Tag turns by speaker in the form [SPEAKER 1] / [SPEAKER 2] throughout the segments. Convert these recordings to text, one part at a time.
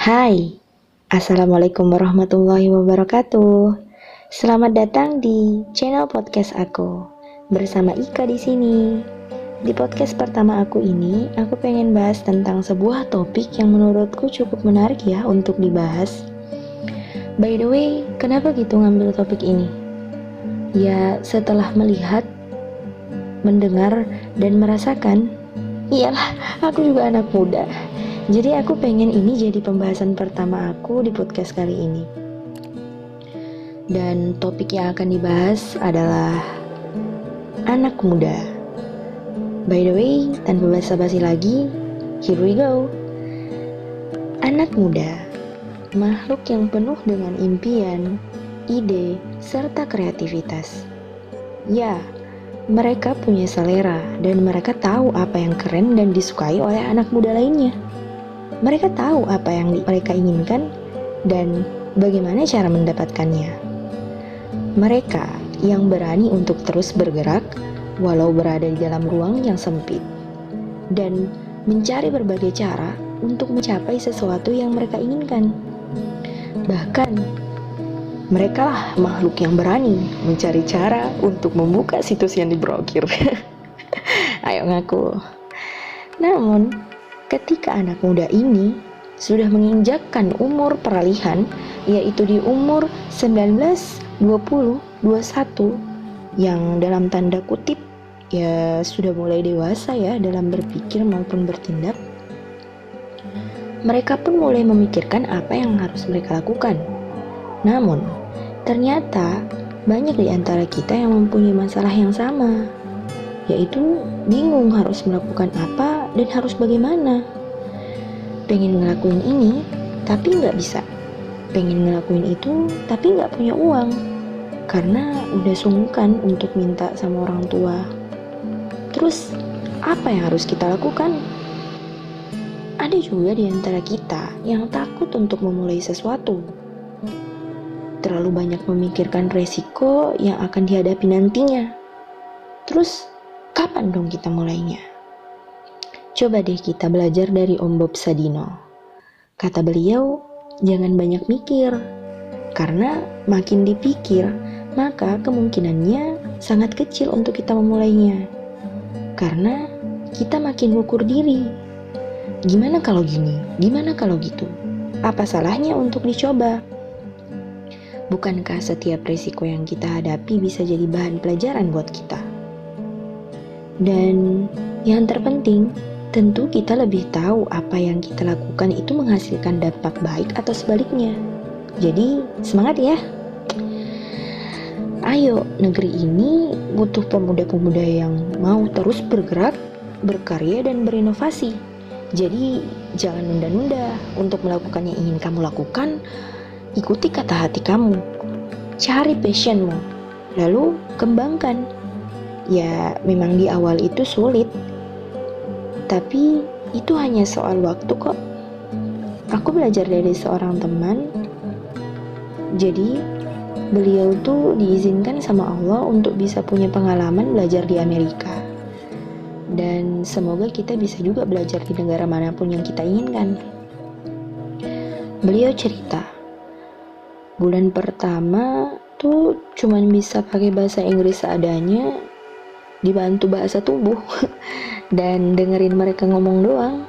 [SPEAKER 1] Hai, Assalamualaikum warahmatullahi wabarakatuh. Selamat datang di channel podcast aku bersama Ika di sini. Di podcast pertama aku ini, aku pengen bahas tentang sebuah topik yang menurutku cukup menarik ya untuk dibahas. By the way, kenapa gitu ngambil topik ini? Ya, setelah melihat, mendengar, dan merasakan, iyalah, aku juga anak muda. Jadi aku pengen ini jadi pembahasan pertama aku di podcast kali ini. Dan topik yang akan dibahas adalah anak muda. By the way, tanpa basa-basi lagi, here we go. Anak muda, makhluk yang penuh dengan impian, ide, serta kreativitas. Ya, mereka punya selera dan mereka tahu apa yang keren dan disukai oleh anak muda lainnya. Mereka tahu apa yang mereka inginkan dan bagaimana cara mendapatkannya. Mereka yang berani untuk terus bergerak walau berada di dalam ruang yang sempit dan mencari berbagai cara untuk mencapai sesuatu yang mereka inginkan. Bahkan, mereka lah makhluk yang berani mencari cara untuk membuka situs yang diblokir. Ayo ngaku. Namun, ketika anak muda ini sudah menginjakkan umur peralihan, yaitu di umur 19, 20, 21, yang dalam tanda kutip ya sudah mulai dewasa ya dalam berpikir maupun bertindak, mereka pun mulai memikirkan apa yang harus mereka lakukan. Namun, ternyata banyak di antara kita yang mempunyai masalah yang sama, yaitu bingung harus melakukan apa dan harus bagaimana. Pengen ngelakuin ini, tapi nggak bisa. Pengen ngelakuin itu, tapi nggak punya uang. Karena udah sungkan untuk minta sama orang tua. Terus, apa yang harus kita lakukan? Ada juga di antara kita yang takut untuk memulai sesuatu. Terlalu banyak memikirkan resiko yang akan dihadapi nantinya. Terus, kapan dong kita mulainya? Coba deh kita belajar dari Om Bob Sadino. Kata beliau, jangan banyak mikir. Karena makin dipikir, maka kemungkinannya sangat kecil untuk kita memulainya. Karena kita makin mengukur diri. Gimana kalau gini? Gimana kalau gitu? Apa salahnya untuk dicoba? Bukankah setiap risiko yang kita hadapi bisa jadi bahan pelajaran buat kita? Dan yang terpenting, tentu kita lebih tahu apa yang kita lakukan itu menghasilkan dampak baik atau sebaliknya. Jadi, semangat ya! Ayo, negeri ini butuh pemuda-pemuda yang mau terus bergerak, berkarya, dan berinovasi. Jadi, jangan nunda-nunda untuk melakukan yang ingin kamu lakukan. Ikuti kata hati kamu. Cari passionmu. Lalu, kembangkan. Ya, memang di awal itu sulit, tapi itu hanya soal waktu kok. Aku belajar dari seorang teman. Jadi, beliau tuh diizinkan sama Allah untuk bisa punya pengalaman belajar di Amerika. Dan semoga kita bisa juga belajar di negara manapun yang kita inginkan. Beliau cerita, bulan pertama tuh cuman bisa pakai bahasa Inggris seadanya, dibantu bahasa tubuh dan dengerin mereka ngomong doang.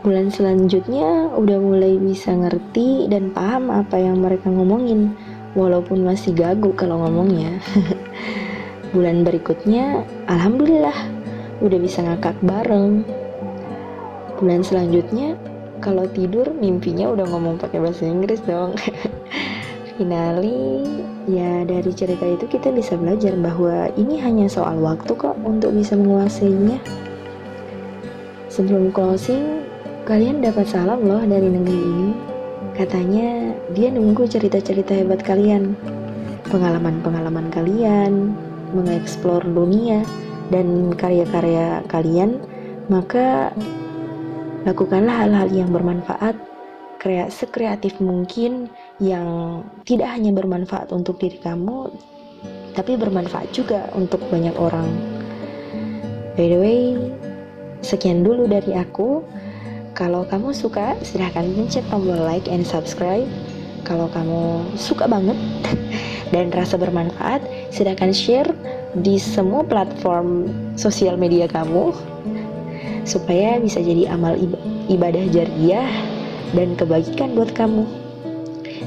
[SPEAKER 1] Bulan selanjutnya udah mulai bisa ngerti dan paham apa yang mereka ngomongin, walaupun masih gagu kalau ngomongnya. Bulan berikutnya, alhamdulillah udah bisa ngakak bareng. Bulan selanjutnya, kalau tidur mimpinya udah ngomong pakai bahasa Inggris dong. Finally, ya dari cerita itu kita bisa belajar bahwa ini hanya soal waktu kok untuk bisa menguasainya. Sebelum closing, kalian dapat salam loh dari negeri ini. Katanya dia nunggu cerita-cerita hebat kalian, pengalaman-pengalaman kalian, mengeksplor dunia dan karya-karya kalian. Maka lakukanlah hal-hal yang bermanfaat, sekreatif mungkin, yang tidak hanya bermanfaat untuk diri kamu, tapi bermanfaat juga untuk banyak orang. By the way, sekian dulu dari aku. Kalau kamu suka, silahkan pencet tombol like and subscribe. Kalau kamu suka banget dan rasa bermanfaat, silahkan share di semua platform sosial media kamu supaya bisa jadi amal ibadah jariah dan kebajikan buat kamu.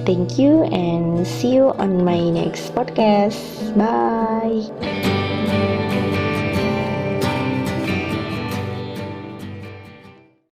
[SPEAKER 1] Thank you and see you on my next podcast. Bye.